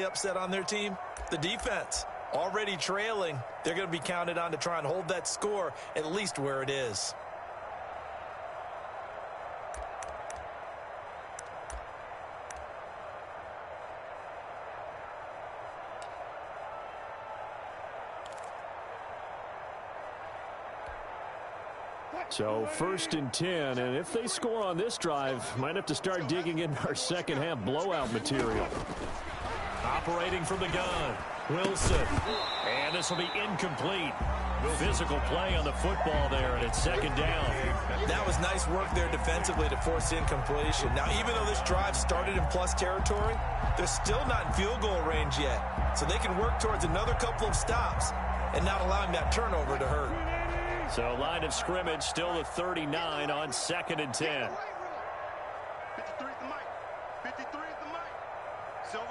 upset on their team? The defense. Already trailing, they're going to be counted on to try and hold that score at least where it is. So 1st and 10, and if they score on this drive, might have to start digging in our second half blowout material. Operating from the gun, Wilson. And this will be incomplete. Physical play on the football there, and it's 2nd down. That was nice work there defensively to force incompletion. Now, even though this drive started in plus territory, they're still not in field goal range yet. So they can work towards another couple of stops and not allowing that turnover to hurt. So line of scrimmage still the 39 on 2nd and 10. 53 is the mic. 53 is the mic. Silver.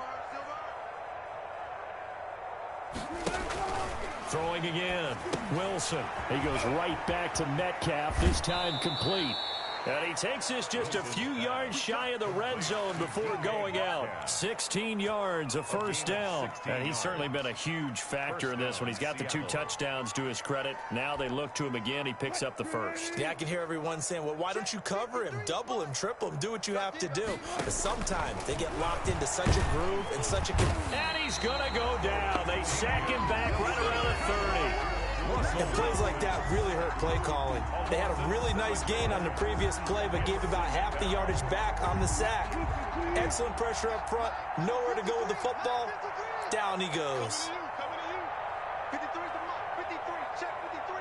Throwing again. Wilson. He goes right back to Metcalf, this time complete. And he takes this just a few yards shy of the red zone before going out. 16 yards, a 1st down. And he's certainly been a huge factor in this when he's got the 2 touchdowns to his credit. Now they look to him again. He picks up the 1st. Yeah, I can hear everyone saying, well, why don't you cover him, double him, triple him, do what you have to do. But sometimes they get locked into such a groove and such a... And he's going to go down. They sack him back right around the 30. And plays like that really hurt play calling. They had a really nice gain on the previous play, but gave about half the yardage back on the sack. Excellent pressure up front. Nowhere to go with the football. Down he goes. 53 is the mark. 53. Check 53.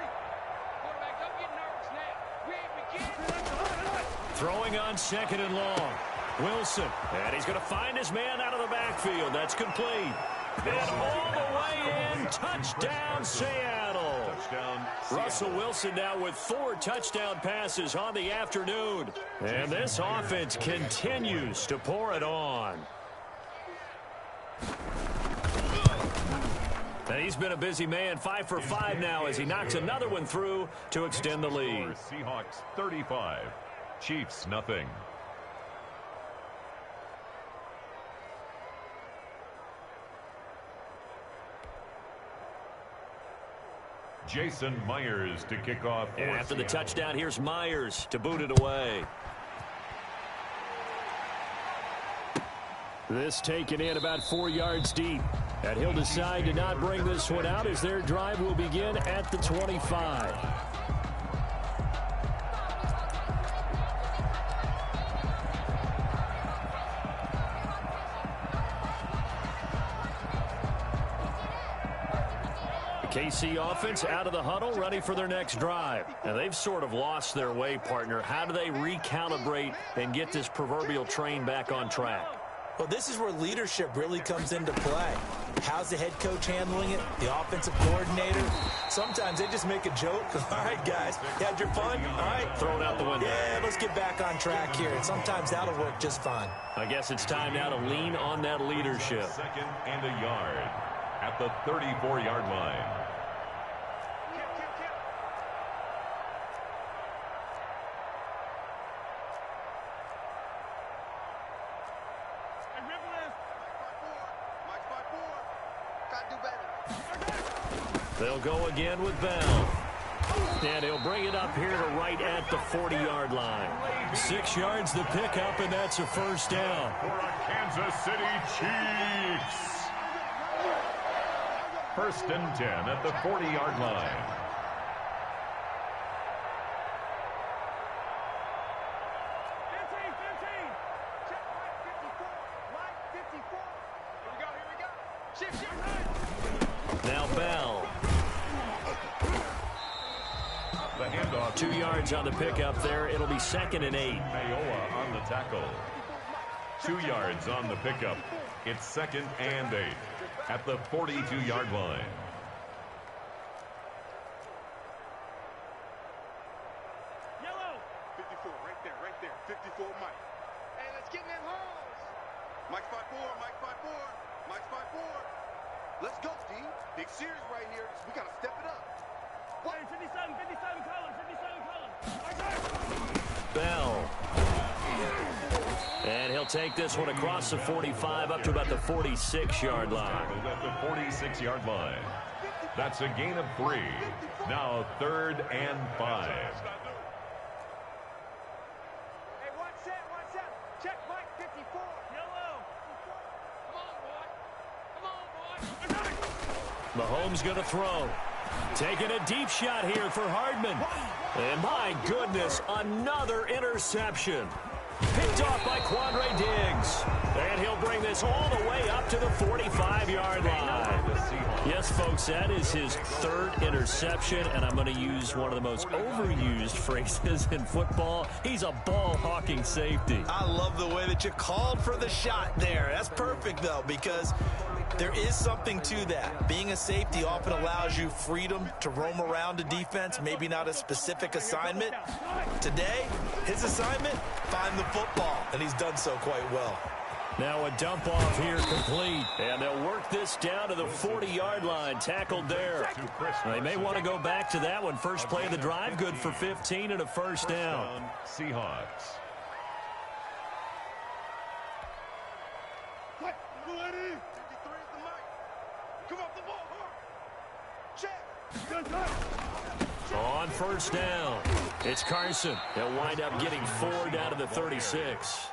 Quarterback, don't get nervous now. We ain't beginning. Throwing on 2nd and long. Wilson. And he's going to find his man out of the backfield. That's complete. And all the way in. Touchdown, Seattle. Russell Wilson now with 4 touchdown passes on the afternoon. And this offense continues to pour it on. And he's been a busy man, 5 for 5 now as he knocks another one through to extend the lead. Seahawks 35, Chiefs nothing. Jason Myers to kick off. And after the touchdown, here's Myers to boot it away. This taken in about 4 yards deep. And he'll decide to not bring this one out as their drive will begin at the 25. KC offense out of the huddle, ready for their next drive. And they've sort of lost their way, partner. How do they recalibrate and get this proverbial train back on track? Well, this is where leadership really comes into play. How's the head coach handling it? The offensive coordinator? Sometimes they just make a joke. All right, guys, you had your fun? All right. Throw it out the window. Yeah, let's get back on track here. And sometimes that'll work just fine. I guess it's time now to lean on that leadership. 2nd and a yard at the 34-yard line. They'll go again with Bell. And he'll bring it up here to right at the 40-yard line. 6 yards the pickup, and that's a 1st down. For a Kansas City Chiefs. 1st and 10 at the 40-yard line. Now Bell. 2 yards on the pickup there. It'll be 2nd and 8. Mayowa on the tackle. 2 yards on the pickup. It's 2nd and 8 at the 42-yard line. Yellow. 54, right there. 54, Mike. Hey, let's get in them holes. Mike's 5'4", Mike's 5'4", Mike's 5'4". Let's go, Steve. Big series right here. We got to step it up. Hey, 57 colors, 57 colors. Bell. And he'll take this one across the 45 up to about the 46-yard line. At the 46-yard line. That's a gain of 3. Now 3rd and 5. Hey, one set. Check Mike 54. Yellow. Come on, boy. Mahomes going to throw. Taking a deep shot here for Hardman. And my goodness, another interception. Picked off by Quandre Diggs. And he'll bring this all the way up to the 45-yard line. Yes, folks, that is his 3rd interception, and I'm going to use one of the most overused phrases in football. He's a ball-hawking safety. I love the way that you called for the shot there. That's perfect, though, because there is something to that. Being a safety often allows you freedom to roam around a defense, maybe not a specific assignment. Today, his assignment, find the football, and he's done so quite well. Now a dump off here complete. And they'll work this down to the 40-yard line. Tackled there. They may want to go back to that one. First play of the drive, good for 15 and a first down. Seahawks. On first down, it's Carson. They'll wind up getting 4 down to the 36.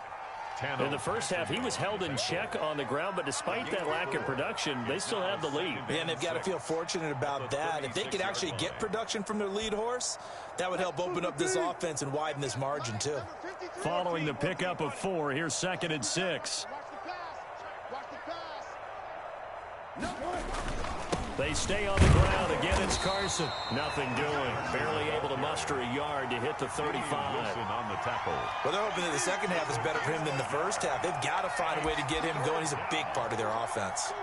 In the first half, he was held in check on the ground, but despite that lack of production, they still have the lead. And they've got to feel fortunate about that. If they could actually get production from their lead horse, that would help open up this offense and widen this margin, too. Following the pickup of 4, here's 2nd and 6. They stay on the ground. Again, it's Carson. Nothing doing. Barely able to muster a yard to hit the 35. On the tackle. Well, they're hoping that the second half is better for him than the first half. They've got to find a way to get him going. He's a big part of their offense.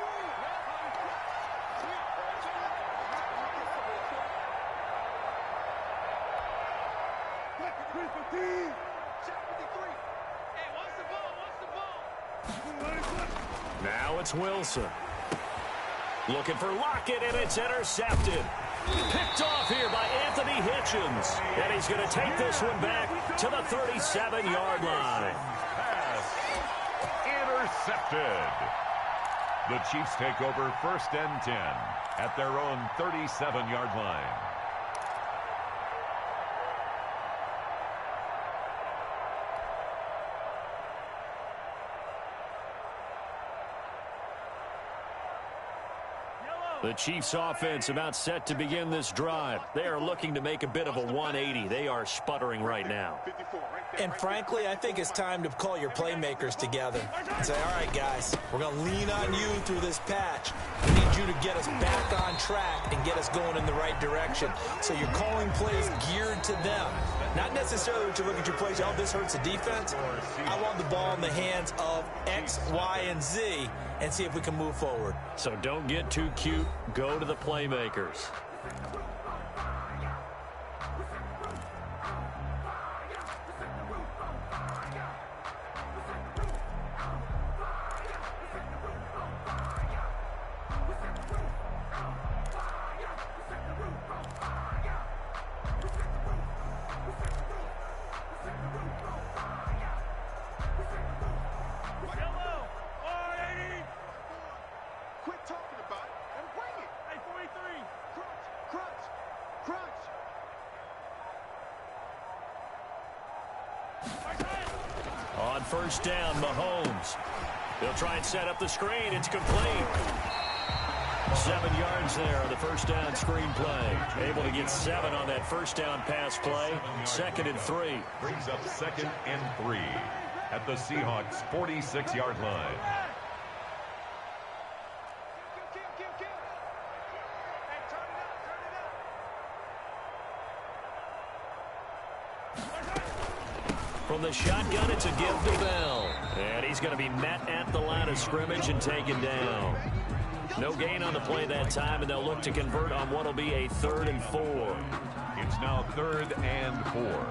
Now it's Wilson. Looking for Lockett, and it's intercepted. Picked off here by Anthony Hitchens. And he's going to take this one back to the 37-yard line. Pass. Intercepted. The Chiefs take over 1st and 10 at their own 37-yard line. The Chiefs offense about set to begin this drive. They are looking to make a bit of a 180. They are sputtering right now. And frankly, I think it's time to call your playmakers together and say, all right, guys, we're going to lean on you through this patch. We need you to get us back on track and get us going in the right direction. So you're calling plays geared to them. Not necessarily what you look at your plays, oh, this hurts the defense. I want the ball in the hands of X, Y, and Z and see if we can move forward. So don't get too cute. Go to the playmakers. On first down, Mahomes. They'll try and set up the screen. It's complete. 7 yards there on the first down screen play. Able to get 7 on that first down pass play. 2nd and 3. Brings up 2nd and 3 at the Seahawks 46-yard line. From the shotgun, it's a give to Bell. And he's going to be met at the line of scrimmage and taken down. No gain on the play that time, and they'll look to convert on what will be a 3rd and 4. It's now 3rd and 4.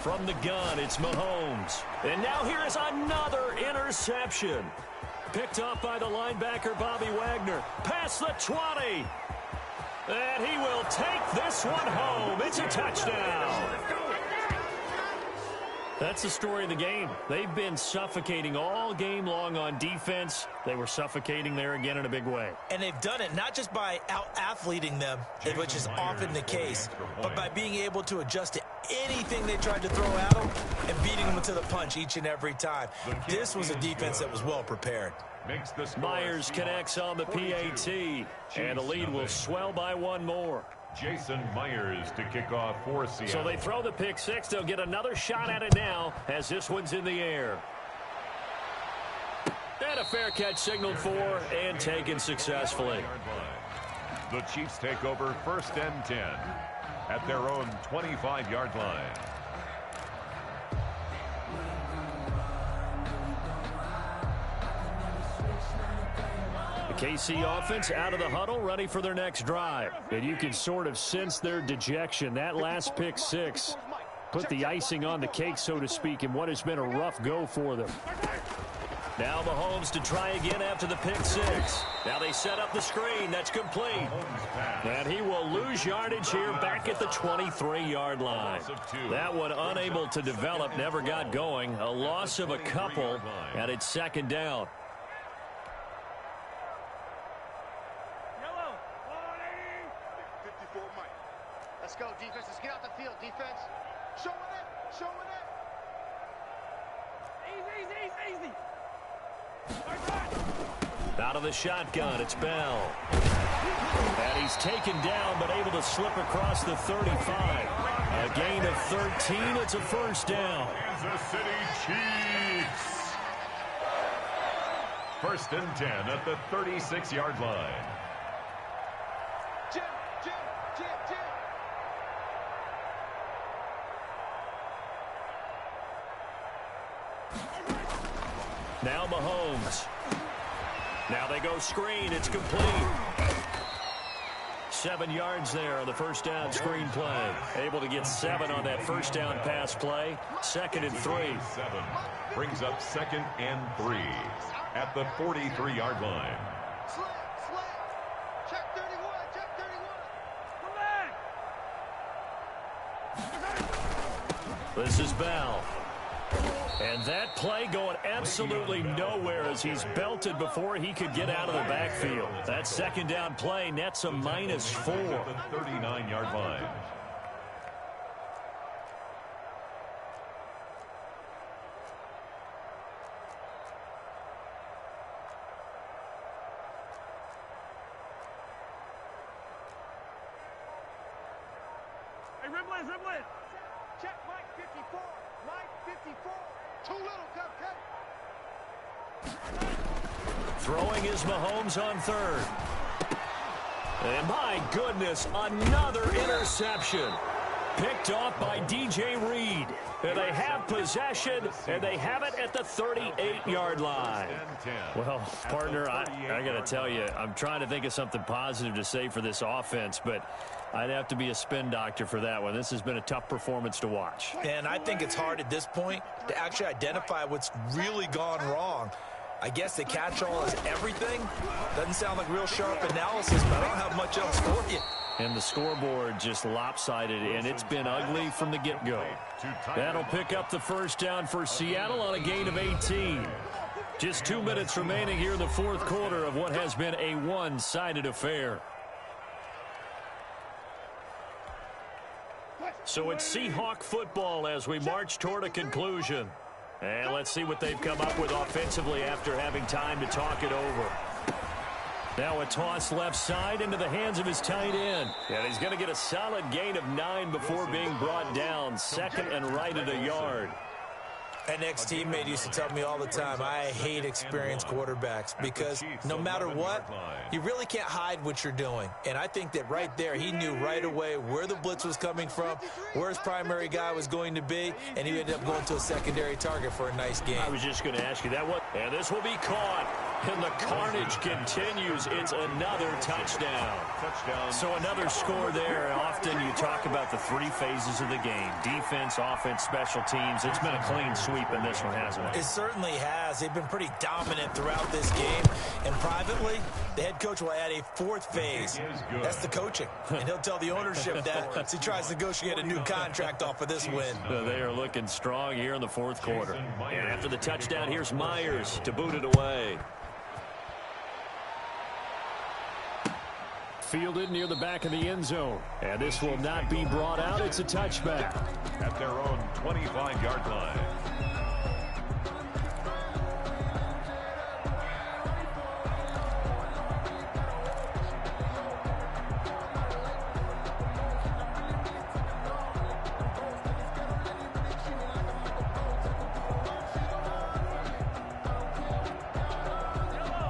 From the gun, it's Mahomes. And now here is another interception. Picked off by the linebacker, Bobby Wagner. Past the 20. And he will take this one home. It's a touchdown. That's the story of the game. They've been suffocating all game long on defense. They were suffocating there again in a big way. And they've done it not just by out-athleting them, which is often the case, but by being able to adjust to anything they tried to throw at them and beating them to the punch each and every time. This was a defense that was well prepared. Myers connects on the PAT, and the lead will swell by one more. Jason Myers to kick off for Seattle. So they throw the pick six. They'll get another shot at it now as this one's in the air. And a fair catch signaled for and taken successfully. The Chiefs take over 1st and 10 at their own 25-yard line. KC offense out of the huddle, ready for their next drive. And you can sort of sense their dejection. That last pick six put the icing on the cake, so to speak, in what has been a rough go for them. Now Mahomes to try again after the pick six. Now they set up the screen. That's complete. And he will lose yardage here back at the 23-yard line. That one unable to develop, never got going. A loss of a couple, and it's 2nd down. Let's go, defense. Let's get out the field, defense. Showing it. Showing it. Easy. Out of the shotgun, it's Bell. And he's taken down, but able to slip across the 35. A gain of 13. It's a 1st down. Kansas City Chiefs. 1st and 10 at the 36-yard line. Jim. Now Mahomes. Now they go screen. It's complete. 7 yards there on the 1st down screen play. Able to get 7 on that 1st down pass play. 2nd and 3. 7 brings up 2nd and 3 at the 43-yard line. Slant. Check 31. Come back. This is Bell. And that play going absolutely nowhere as he's belted before he could get out of the backfield. That 2nd down play nets a -4. At the 39-yard line. Hey, Rimblin. Check Mike 54. Mike 54. Too little, cupcake. Throwing is Mahomes on 3rd. And my goodness, another interception. Picked off by DJ Reed. And they have possession, and they have it at the 38-yard line. Well, partner, I got to tell you, I'm trying to think of something positive to say for this offense, but I'd have to be a spin doctor for that one. This has been a tough performance to watch. And I think it's hard at this point to actually identify what's really gone wrong. I guess the catch-all is everything. Doesn't sound like real sharp analysis, but I don't have much else for you. And the scoreboard just lopsided, and it's been ugly from the get-go. That'll pick up the 1st down for Seattle on a gain of 18. Just 2 minutes remaining here in the 4th quarter of what has been a one-sided affair. So it's Seahawk football as we march toward a conclusion. And let's see what they've come up with offensively after having time to talk it over. Now a toss left side into the hands of his tight end. And he's going to get a solid gain of 9 before being brought down. 2nd and right at a yard. An ex-teammate used to tell me all the time, I hate experienced quarterbacks because no matter what, you really can't hide what you're doing. And I think that right there, he knew right away where the blitz was coming from, where his primary guy was going to be, and he ended up going to a secondary target for a nice game. I was just going to ask you that one. And this will be caught. And the carnage continues. It's another touchdown. So another score there. Often you talk about the three phases of the game: defense, offense, special teams. It's been a clean sweep in this one, hasn't it? It certainly has. They've been pretty dominant throughout this game. And privately, the head coach will add a fourth phase. That's the coaching. And he'll tell the ownership that as he tries to negotiate a new contract off of this win. They are looking strong here in the fourth quarter. And after the touchdown, here's Myers to boot it away. Fielded near the back of the end zone. And this will not be brought out. It's a touchback. At their own 25-yard line.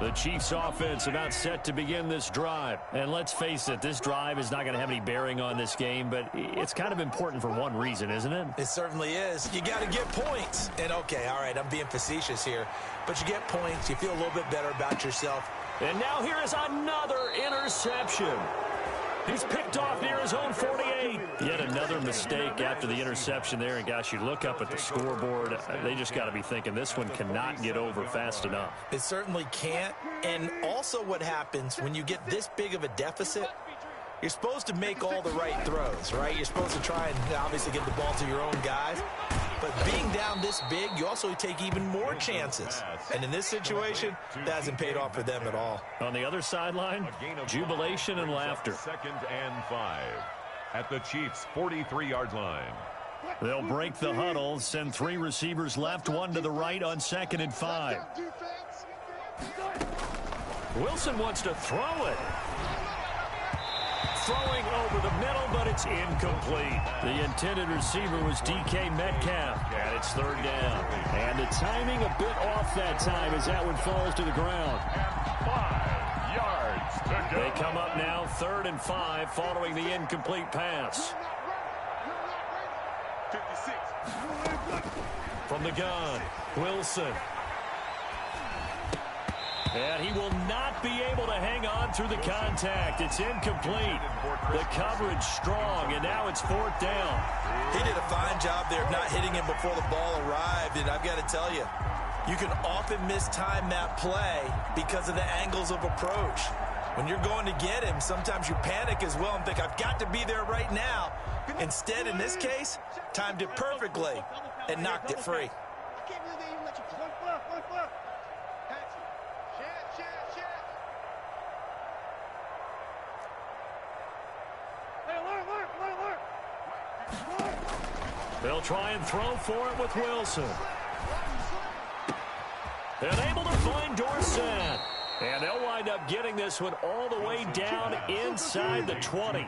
The Chiefs offense about set to begin this drive. And let's face it, this drive is not going to have any bearing on this game, but it's kind of important for one reason, isn't it? It certainly is. You got to get points. And okay, all right, I'm being facetious here, but you get points, you feel a little bit better about yourself. And now here is another interception. He's picked off near his own 48. Yet another mistake after the interception there. And, gosh, you look up at the scoreboard. They just got to be thinking this one cannot get over fast enough. It certainly can't. And also what happens when you get this big of a deficit, you're supposed to make all the right throws, right? You're supposed to try and obviously get the ball to your own guys. But being down this big, you also take even more chances. And in this situation, that hasn't paid off for them at all. On the other sideline, jubilation and laughter. 2nd and 5 at the Chiefs' 43-yard line. They'll break the huddle, send three receivers left, one to the right on 2nd and 5. Wilson wants to throw it. Throwing over the middle, but it's incomplete. The intended receiver was DK Metcalf. And it's 3rd down. And the timing a bit off that time as that one falls to the ground. 5 yards to go. They come up now 3rd and 5 following the incomplete pass. 56. From the gun, Wilson. And he will not be able to hang on through the contact. It's incomplete. The coverage strong, and now it's 4th down. He did a fine job there of not hitting him before the ball arrived, and I've got to tell you, you can often mistime that play because of the angles of approach. When you're going to get him, sometimes you panic as well and think, I've got to be there right now. Instead, in this case, timed it perfectly and knocked it free. They'll try and throw for it with Wilson. And able to find Dorsett. And they'll wind up getting this one all the way down inside the 20.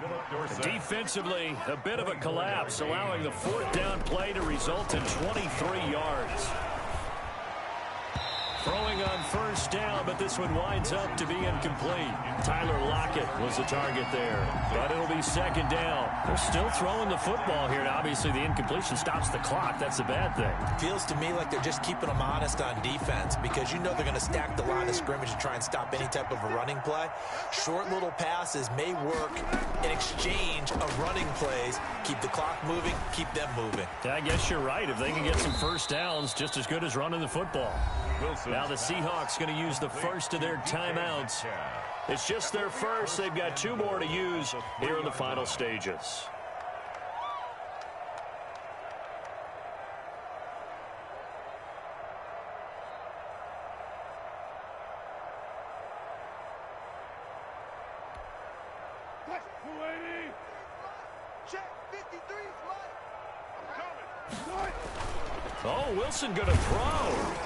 Defensively, a bit of a collapse, allowing the 4th down play to result in 23 yards. Throwing on 1st down, but this one winds up to be incomplete. Tyler Lockett was the target there, but it'll be 2nd down. They're still throwing the football here, and obviously the incompletion stops the clock. That's a bad thing. Feels to me like they're just keeping them honest on defense because you know they're going to stack the line of scrimmage and try and stop any type of a running play. Short little passes may work in exchange of running plays. Keep the clock moving, keep them moving. I guess you're right. If they can get some 1st downs, just as good as running the football. Now the Seahawks going to use the first of their timeouts. It's just their first. They've got 2 more to use here in the final stages. Oh, Wilson going to throw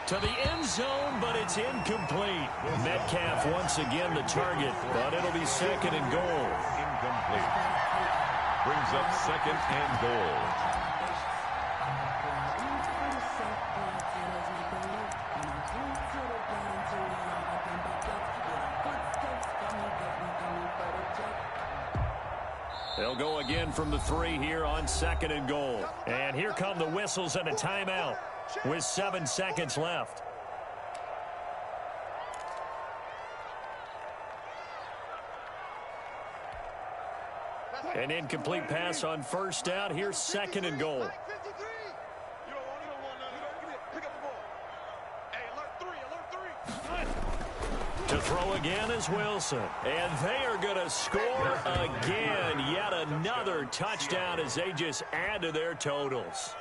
to the end zone, but it's incomplete. Metcalf once again the target, but it'll be 2nd and goal. Incomplete. Brings up 2nd and goal. They'll go again from the 3 here on 2nd and goal. And here come the whistles and a timeout with 7 seconds left. An incomplete pass on first down. Here's second and goal. To throw again is Wilson. And they are going to score again. Yet another touchdown as they just add to their totals.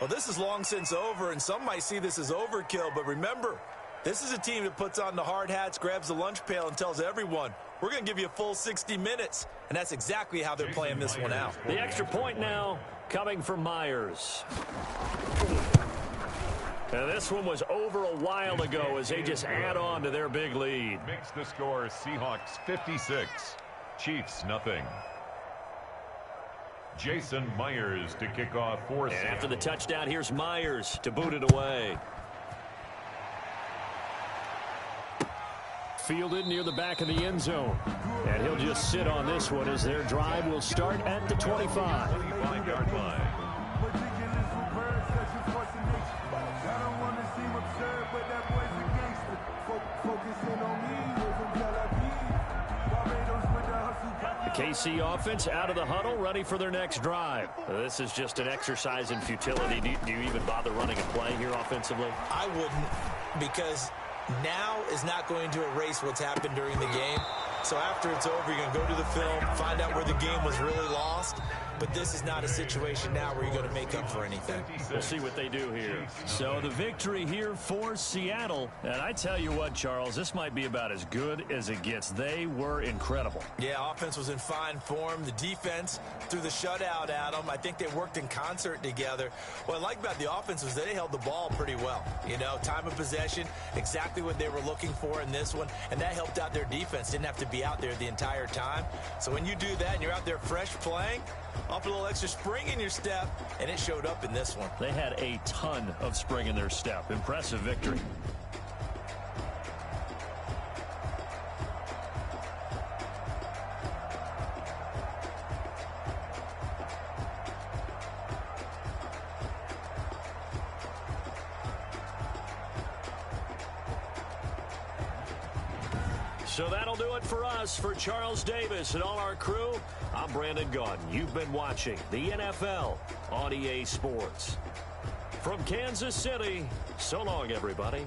Well, this is long since over, and some might see this as overkill. But remember, this is a team that puts on the hard hats, grabs the lunch pail, and tells everyone, we're going to give you a full 60 minutes. And that's exactly how they're playing this one out. The extra point now coming from Myers. And this one was over a while ago as they just add on to their big lead. Makes the score Seahawks 56, Chiefs nothing. Jason Myers to kick off for And Seattle. after the touchdown, here's Myers to boot it away. Fielded near the back of the end zone. And he'll just sit on this one as their drive will start at the 25. 25-yard line. The KC offense out of the huddle, ready for their next drive. This is just an exercise in futility. Do you even bother running a play here offensively? I wouldn't, because now is not going to erase what's happened during the game. So after it's over, you're going to go to the film, find out where the game was really lost. But this is not a situation now where you're going to make up for anything. We'll see what they do here. So the victory here for Seattle. And I tell you what, Charles, this might be about as good as it gets. They were incredible. Yeah, offense was in fine form. The defense threw the shutout at them. I think they worked in concert together. What I like about the offense was they held the ball pretty well. You know, time of possession, exactly what they were looking for in this one. And that helped out their defense. Didn't have to be out there the entire time. So when you do that and you're out there fresh playing, up a little extra spring in your step, and it showed up in this one. They had a ton of spring in their step. Impressive victory. So that'll do it for us. For Charles Davis and all our crew, I'm Brandon Gaudin. You've been watching the NFL on EA Sports. From Kansas City, so long, everybody.